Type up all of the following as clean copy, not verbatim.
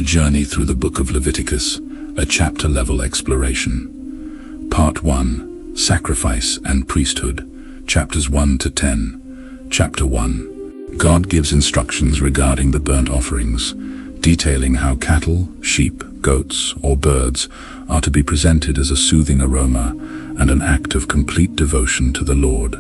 journey through the Book of Leviticus, a chapter-level exploration. Part 1, Sacrifice and Priesthood, chapters 1 to 10. Chapter 1. God gives instructions regarding the burnt offerings, detailing how cattle, sheep, goats, or birds are to be presented as a soothing aroma and an act of complete devotion to the Lord.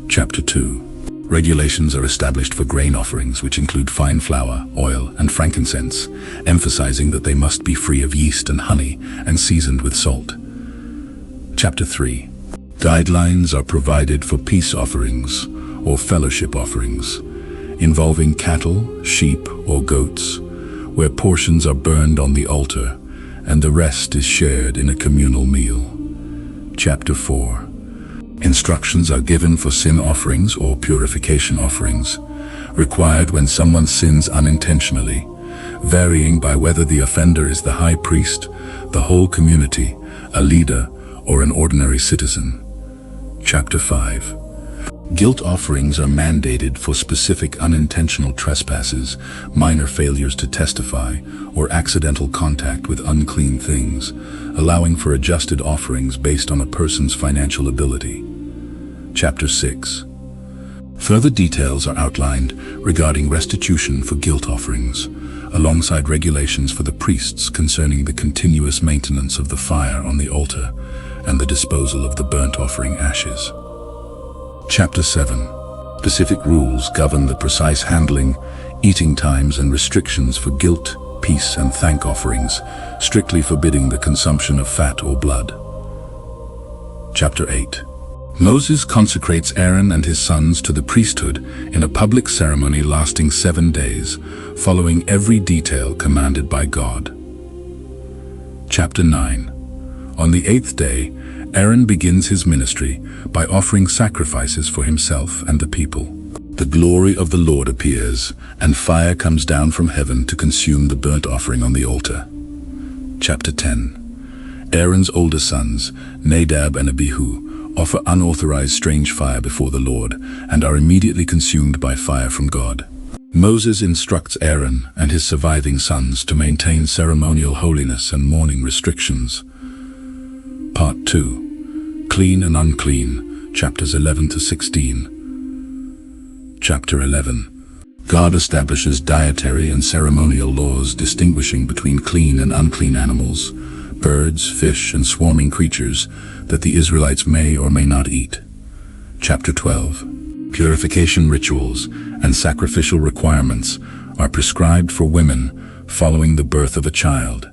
Chapter 2. Regulations are established for grain offerings, which include fine flour, oil, and frankincense, emphasizing that they must be free of yeast and honey and seasoned with salt. Chapter 3. Guidelines are provided for peace offerings or fellowship offerings, involving cattle, sheep, or goats, where portions are burned on the altar and the rest is shared in a communal meal. Chapter 4. Instructions are given for sin offerings or purification offerings, required when someone sins unintentionally, varying by whether the offender is the high priest, the whole community, a leader, or an ordinary citizen. Chapter 5. Guilt offerings are mandated for specific unintentional trespasses, minor failures to testify, or accidental contact with unclean things, allowing for adjusted offerings based on a person's financial ability. Chapter 6. Further details are outlined regarding restitution for guilt offerings, alongside regulations for the priests concerning the continuous maintenance of the fire on the altar and the disposal of the burnt offering ashes. Chapter 7. Specific rules govern the precise handling, eating times, and restrictions for guilt, peace, and thank offerings, strictly forbidding the consumption of fat or blood. Chapter 8. Moses consecrates Aaron and his sons to the priesthood in a public ceremony lasting 7 days, following every detail commanded by God. Chapter 9. On the 8th day, Aaron begins his ministry by offering sacrifices for himself and the people. The glory of the Lord appears, and fire comes down from heaven to consume the burnt offering on the altar. Chapter 10. Aaron's older sons, Nadab and Abihu, offer unauthorized strange fire before the Lord and are immediately consumed by fire from God. Moses instructs Aaron and his surviving sons to maintain ceremonial holiness and mourning restrictions. Part 2. Clean and Unclean, chapters 11 to 16. Chapter 11. God establishes dietary and ceremonial laws distinguishing between clean and unclean animals, birds, fish, and swarming creatures that the Israelites may or may not eat. Chapter 12. Purification rituals and sacrificial requirements are prescribed for women following the birth of a child,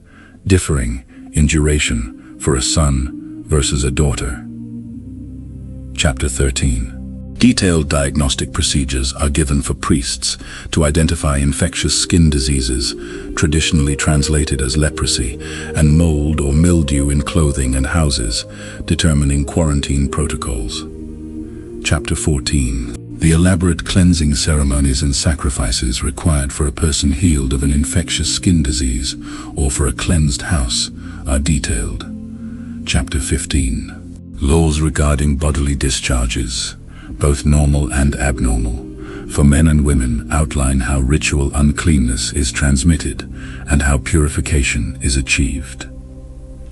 differing in duration for a son versus a daughter. Chapter 13. Detailed diagnostic procedures are given for priests to identify infectious skin diseases, traditionally translated as leprosy, and mold or mildew in clothing and houses, determining quarantine protocols. Chapter 14. The elaborate cleansing ceremonies and sacrifices required for a person healed of an infectious skin disease or for a cleansed house are detailed. Chapter 15. Laws regarding bodily discharges, both normal and abnormal, for men and women, outline how ritual uncleanness is transmitted and how purification is achieved.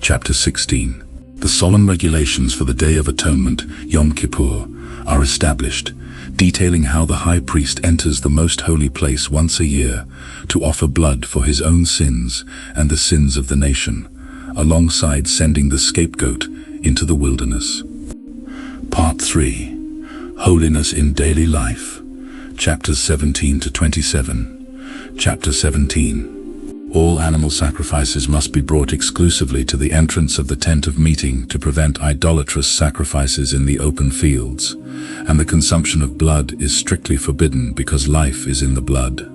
Chapter 16. The solemn regulations for the Day of Atonement, Yom Kippur, are established, detailing how the high priest enters the most holy place once a year to offer blood for his own sins and the sins of the nation, alongside sending the scapegoat into the wilderness. Part 3. Holiness in daily life, chapters 17 to 27. Chapter 17. All animal sacrifices must be brought exclusively to the entrance of the tent of meeting to prevent idolatrous sacrifices in the open fields, and the consumption of blood is strictly forbidden because life is in the blood.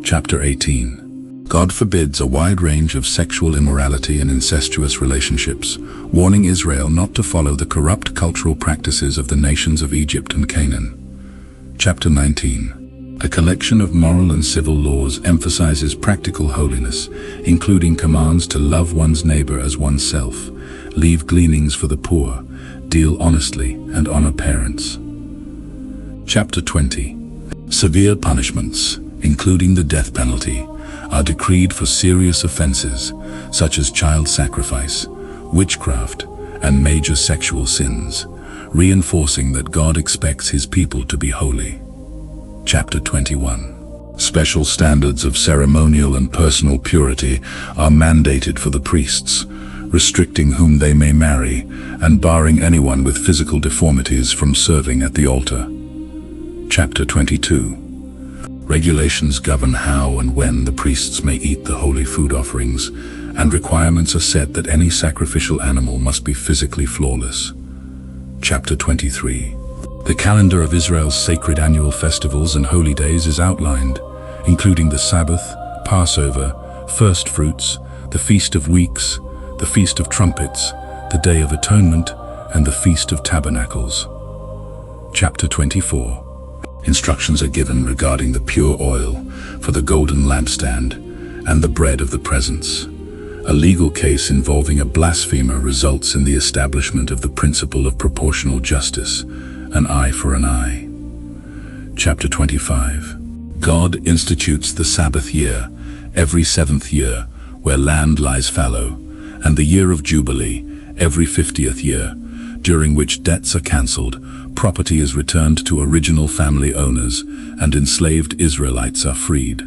Chapter 18. God forbids a wide range of sexual immorality and incestuous relationships, warning Israel not to follow the corrupt cultural practices of the nations of Egypt and Canaan. Chapter 19. A collection of moral and civil laws emphasizes practical holiness, including commands to love one's neighbor as oneself, leave gleanings for the poor, deal honestly, and honor parents. Chapter 20. Severe punishments, including the death penalty, are decreed for serious offenses such as child sacrifice, witchcraft, and major sexual sins, reinforcing that God expects his people to be holy. Chapter 21. Special standards of ceremonial and personal purity are mandated for the priests, restricting whom they may marry and barring anyone with physical deformities from serving at the altar. Chapter 22. Regulations govern how and when the priests may eat the holy food offerings, and requirements are set that any sacrificial animal must be physically flawless. Chapter 23. The calendar of Israel's sacred annual festivals and holy days is outlined, including the Sabbath, Passover, First Fruits, the Feast of Weeks, the Feast of Trumpets, the Day of Atonement, and the Feast of Tabernacles. Chapter 24. Instructions are given regarding the pure oil for the golden lampstand and the bread of the presence. A legal case involving a blasphemer results in the establishment of the principle of proportional justice, an eye for an eye. Chapter 25. God institutes the Sabbath year, every 7th year, where land lies fallow, and the Year of Jubilee, every 50th year, during which debts are cancelled, property is returned to original family owners, and enslaved Israelites are freed.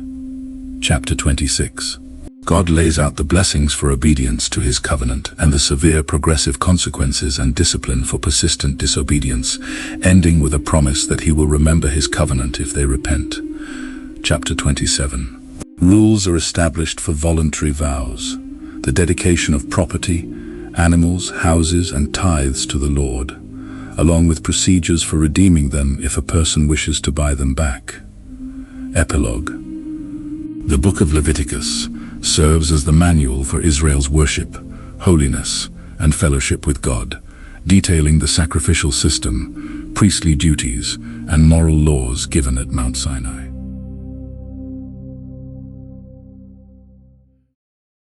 Chapter 26. God lays out the blessings for obedience to his covenant and the severe progressive consequences and discipline for persistent disobedience, ending with a promise that he will remember his covenant if they repent. Chapter 27. Rules are established for voluntary vows, the dedication of property, animals, houses, and tithes to the Lord, along with procedures for redeeming them if a person wishes to buy them back. Epilogue. The Book of Leviticus serves as the manual for Israel's worship, holiness, and fellowship with God, detailing the sacrificial system, priestly duties, and moral laws given at Mount Sinai.